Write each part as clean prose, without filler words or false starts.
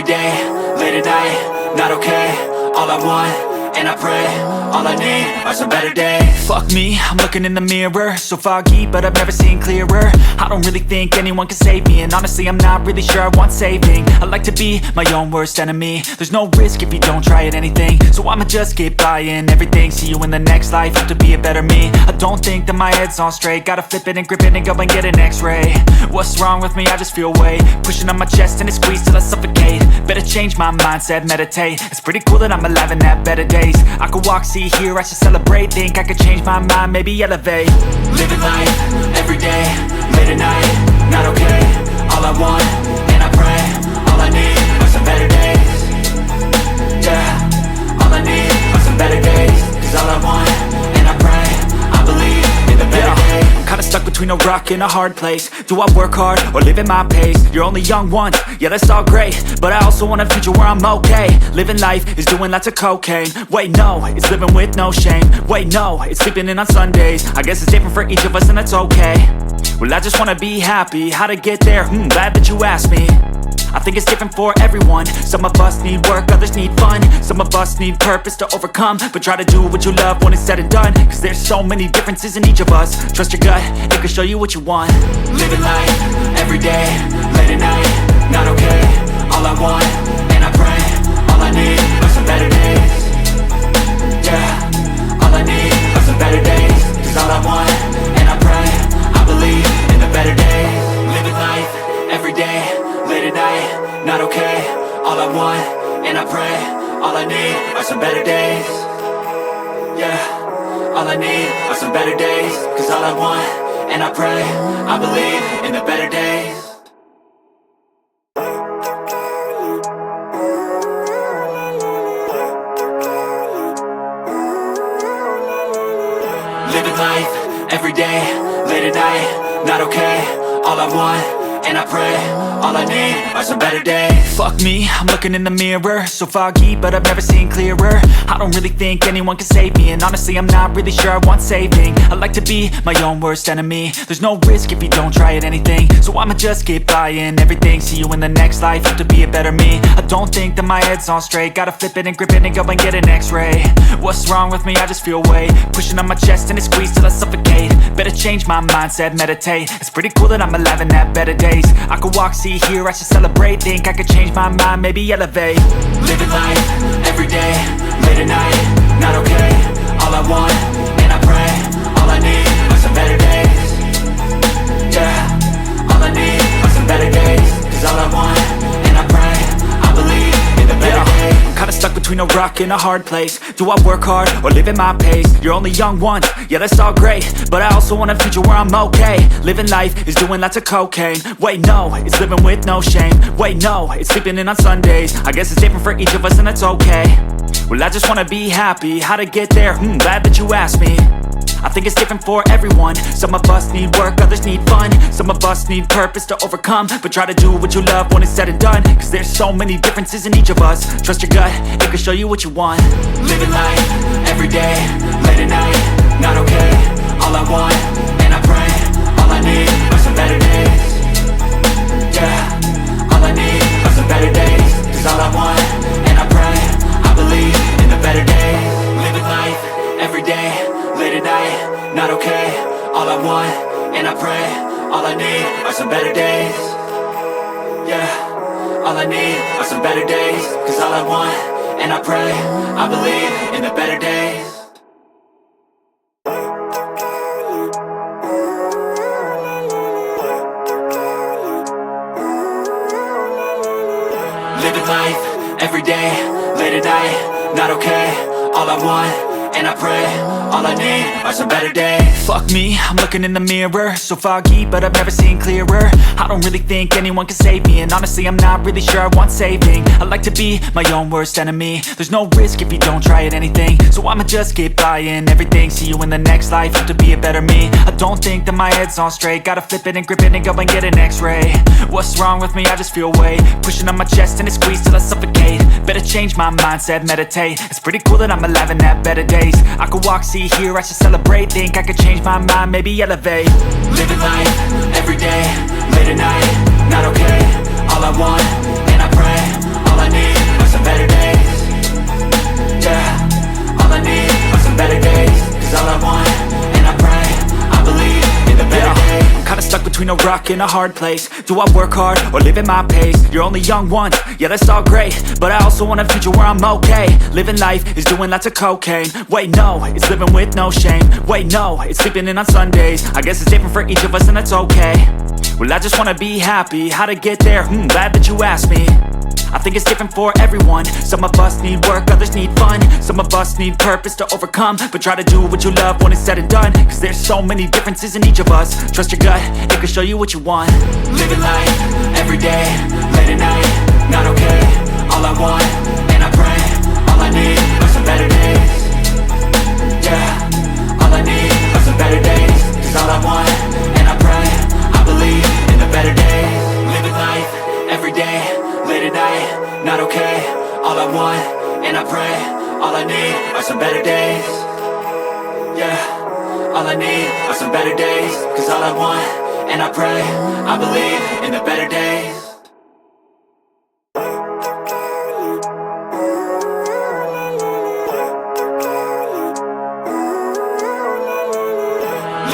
day, late at night, not okay. All I want, and I pray, all I need are some better days. Fuck me, I'm looking in the mirror, so foggy, but I've never seen clearer. I don't really think anyone can save me, and honestly I'm not really sure I want saving. I like to be my own worst enemy. There's no risk if you don't try at anything, so I'ma just keep buying everything. See you in the next life, have to be a better me. I don't think that my head's on straight, gotta flip it and grip it and go and get an x-ray. What's wrong with me? I just feel weight pushing on my chest and it squeezes till I suffocate. Better change my mindset, meditate. It's pretty cool that I'm alive and have better days. I could walk, see, hear, I should celebrate. Think I could change my mind, maybe elevate. Living life, every day, late at night, not okay. All I want, and I pray, all I need are some better days. Yeah, all I need are some better days. Cause all I want, and I pray, I believe in the better days. I'm kinda stuck between a rock and a hard place. Do I work hard or live at my pace? You're only young once, yeah that's all great, but I also want a future where I'm okay. Living life is doing lots of cocaine. Wait no, it's living with no shame. Wait no, it's sleeping in on Sundays. I guess it's different for each of us and that's okay. Well I just wanna be happy, how to get there? Glad that you asked me. I think it's different for everyone. Some of us need work, others need fun. Some of us need purpose to overcome. But try to do what you love when it's said and done. Cause there's so many differences in each of us. Trust your gut, it can show you what you want. Living life, every day, late at night, not okay. All I want, and I pray, all I need are some better days. Yeah, all I need are some better days. Cause all I want, and I pray, I believe in the better days. Living life, every day, late at night, not okay. All I want, and I pray, all I need are some better days. Yeah, all I need are some better days. Cause all I want, and I pray, I believe in the better days. Living life, every day, late at night, not okay. All I want, and I pray, all I need are some better days. Fuck me, I'm looking in the mirror, so foggy, but I've never seen clearer. I don't really think anyone can save me, and honestly I'm not really sure I want saving. I like to be my own worst enemy. There's no risk if you don't try at anything, so I'ma just keep buying everything. See you in the next life, have to be a better me. I don't think that my head's on straight, gotta flip it and grip it and go and get an x-ray. What's wrong with me? I just feel weight pushing on my chest and it squeezes till I suffocate. Better change my mindset, meditate. It's pretty cool that I'm alive and have better days. I could walk, see, hear, I should celebrate. Think I could change my mind, maybe elevate. Living life, every day, late at night, not okay. All I want, and I pray, all I need are some better days. Yeah, all I need are some better days. Cause all I want, and I pray, I believe in the better days. I'm kinda stuck between a rock and a hard place. Do I work hard or live at my pace? You're only young once, yeah that's all great, but I also want a future where I'm okay. Living life is doing lots of cocaine. Wait no, it's living with no shame. Wait no, it's sleeping in on Sundays. I guess it's different for each of us and that's okay. Well I just wanna be happy, how to get there? Glad that you asked me. I think it's different for everyone. Some of us need work, others need fun. Some of us need purpose to overcome. But try to do what you love when it's said and done. Cause there's so many differences in each of us. Trust your gut, it can show you what you want. Living life, every day, late at night, not okay. All I want, and I pray, all I need are some better days. Yeah, all I need are some better days. Cause all I want, and I pray, I believe in the better days. Living life, every day, late at night, not okay. All I want, and I pray, all I need are some better days. Yeah, all I need are some better days. Cause all I want, and I pray, I believe in the better days. Living life, every day, late at night, not okay. All I want, and I pray, all I need are some better days. Fuck me, I'm looking in the mirror, so foggy, but I've never seen clearer. I don't really think anyone can save me, and honestly I'm not really sure I want saving. I like to be my own worst enemy. There's no risk if you don't try at anything, so I'ma just keep buying everything. See you in the next life, have to be a better me. I don't think that my head's on straight, gotta flip it and grip it and go and get an x-ray. What's wrong with me? I just feel weight pushing on my chest and it squeezes till I suffocate. Better change my mindset, meditate. It's pretty cool that I'm alive and have better days. I could walk, see, hear, I should celebrate. Think I could change my mind, maybe elevate. Living life, every day, late at night, not okay. All I want, and I pray, all I between a rock and a hard place. Do I work hard or live at my pace? You're only young once, yeah that's all great, but I also want a future where I'm okay. Living life is doing lots of cocaine. Wait no, it's living with no shame. Wait no, it's sleeping in on Sundays. I guess it's different for each of us and that's okay. Well I just wanna be happy, how to get there? Glad that you asked me. I think it's different for everyone. Some of us need work, others need fun. Some of us need purpose to overcome. But try to do what you love when it's said and done, cause there's so many differences in each of us. Trust your gut, it can show you what you want. Living life, everyday, late at night, not okay. All I want, and I pray, all I need are some better days. Yeah, all I need are some better days. Cause all I want, and I pray, I believe in the better days. Living life, everyday, late at night, not okay. All I want, and I pray, all I need are some better days. Yeah, all I need are some better days. Cause all I want, and I pray, I believe in the better days.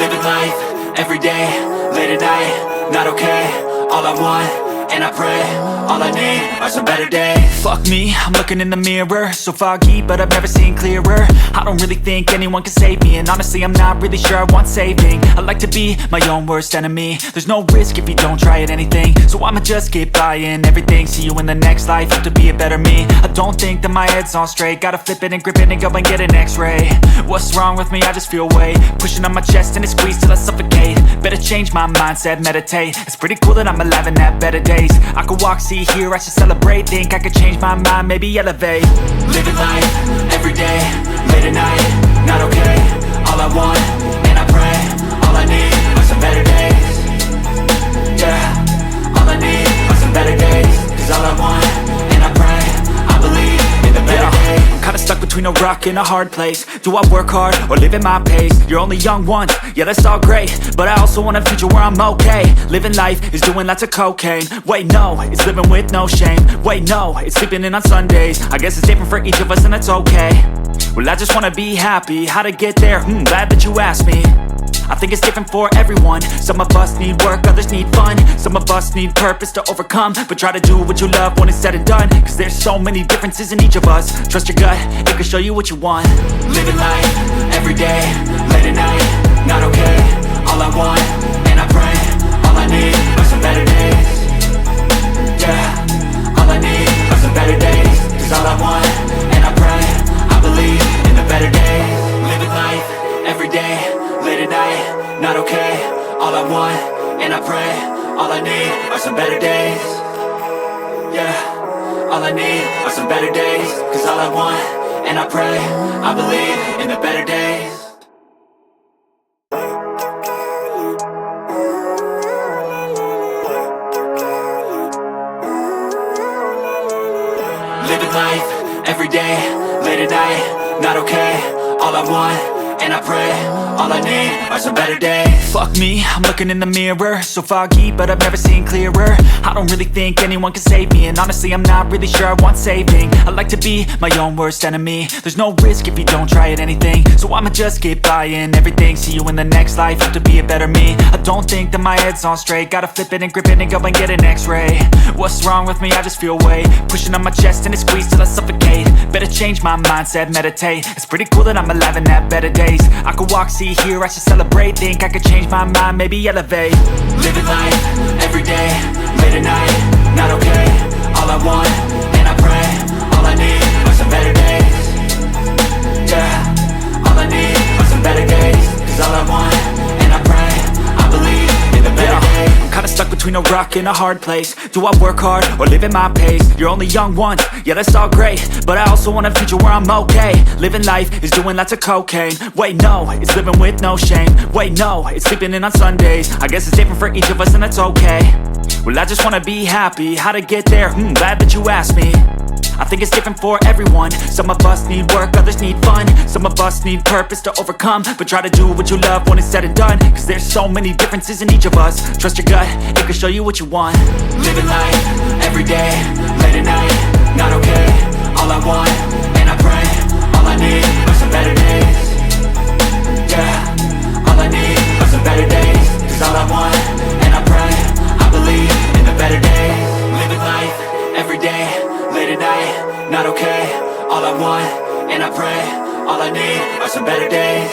Living life, everyday, late at night, not okay. All I want, and I pray, all I need are some better days. Fuck me, I'm looking in the mirror, so foggy, but I've never seen clearer. I don't really think anyone can save me, and honestly I'm not really sure I want saving. I like to be my own worst enemy. There's no risk if you don't try at anything, so I'ma just keep buying everything. See you in the next life, have to be a better me. I don't think that my head's on straight, gotta flip it and grip it and go and get an x-ray. What's wrong with me? I just feel weight pushing on my chest and it squeezes till I suffocate. Better change my mindset, meditate. It's pretty cool that I'm alive and have better days. I could walk, see, hear, I should celebrate. Think I could change my mind, maybe elevate. Living life, everyday, late at night, not okay. All I want, and I pray, all I need are some better days. Yeah, all I need are some better days. Cause all I want, and I pray, I believe in the better days. I'm kinda stuck between a rock and a hard place. Do I work hard or live at my pace? You're only young once, yeah that's all great, but I also want a future where I'm okay. Living life is doing lots of cocaine. Wait no, it's living with no shame. Wait no, it's sleeping in on Sundays. I guess it's different for each of us and that's okay. Well I just wanna be happy, how to get there? Glad that you asked me. I think it's different for everyone. Some of us need work, others need fun. Some of us need purpose to overcome. But try to do what you love when it's said and done, cause there's so many differences in each of us. Trust your gut, it can show you what you want. Living life, everyday, late at night, not okay. All I want, and I pray, all I need are some better days. Yeah, all I need are some better days. Cause all I want, and I pray, I believe in the better days. Living life, everyday, late at night, not okay. All I want, and I pray, all I need are some better days. Yeah, all I need are some better days. Cause all I want, and I pray, I believe in the better days. Living life, everyday, late at night, not okay. All I want, and I pray, all I need are some better days. Fuck me, I'm looking in the mirror, so foggy, but I've never seen clearer. I don't really think anyone can save me, and honestly I'm not really sure I want saving. I like to be my own worst enemy. There's no risk if you don't try at anything, so I'ma just keep buying everything. See you in the next life, have to be a better me. I don't think that my head's on straight, gotta flip it and grip it and go and get an x-ray. What's wrong with me? I just feel weight pushing on my chest and it squeezes till I suffocate. Better change my mindset, meditate. It's pretty cool that I'm alive and have better days. I could walk, see, hear, I should celebrate. Think I could change my mind, maybe elevate. Living life, everyday, late at night, not okay. All I want, and I pray, all I need are some better days. Yeah, all I need are some better days. Cause all I want, and I pray, I believe in the better days. I'm kinda stuck between a rock and a hard place. Do I work hard or live at my pace? You're only young once, yeah that's all great, but I also want a future where I'm okay. Living life is doing lots of cocaine. Wait no, it's living with no shame. Wait no, it's sleeping in on Sundays. I guess it's different for each of us and that's okay. Well I just wanna be happy, how to get there? Glad that you asked me. I think it's different for everyone. Some of us need work, others need fun. Some of us need purpose to overcome. But try to do what you love when it's said and done, cause there's so many differences in each of us. Trust your gut, it can show you what you want. Living life, everyday, late at night, not okay. All I want, and I pray, all I need are some better days. Yeah, all I need are some better days. Cause all I want, and I not okay. All I want, and I pray, all I need are some better days.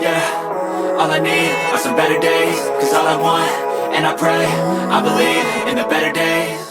Yeah, all I need are some better days. Cause all I want, and I pray, I believe in the better days.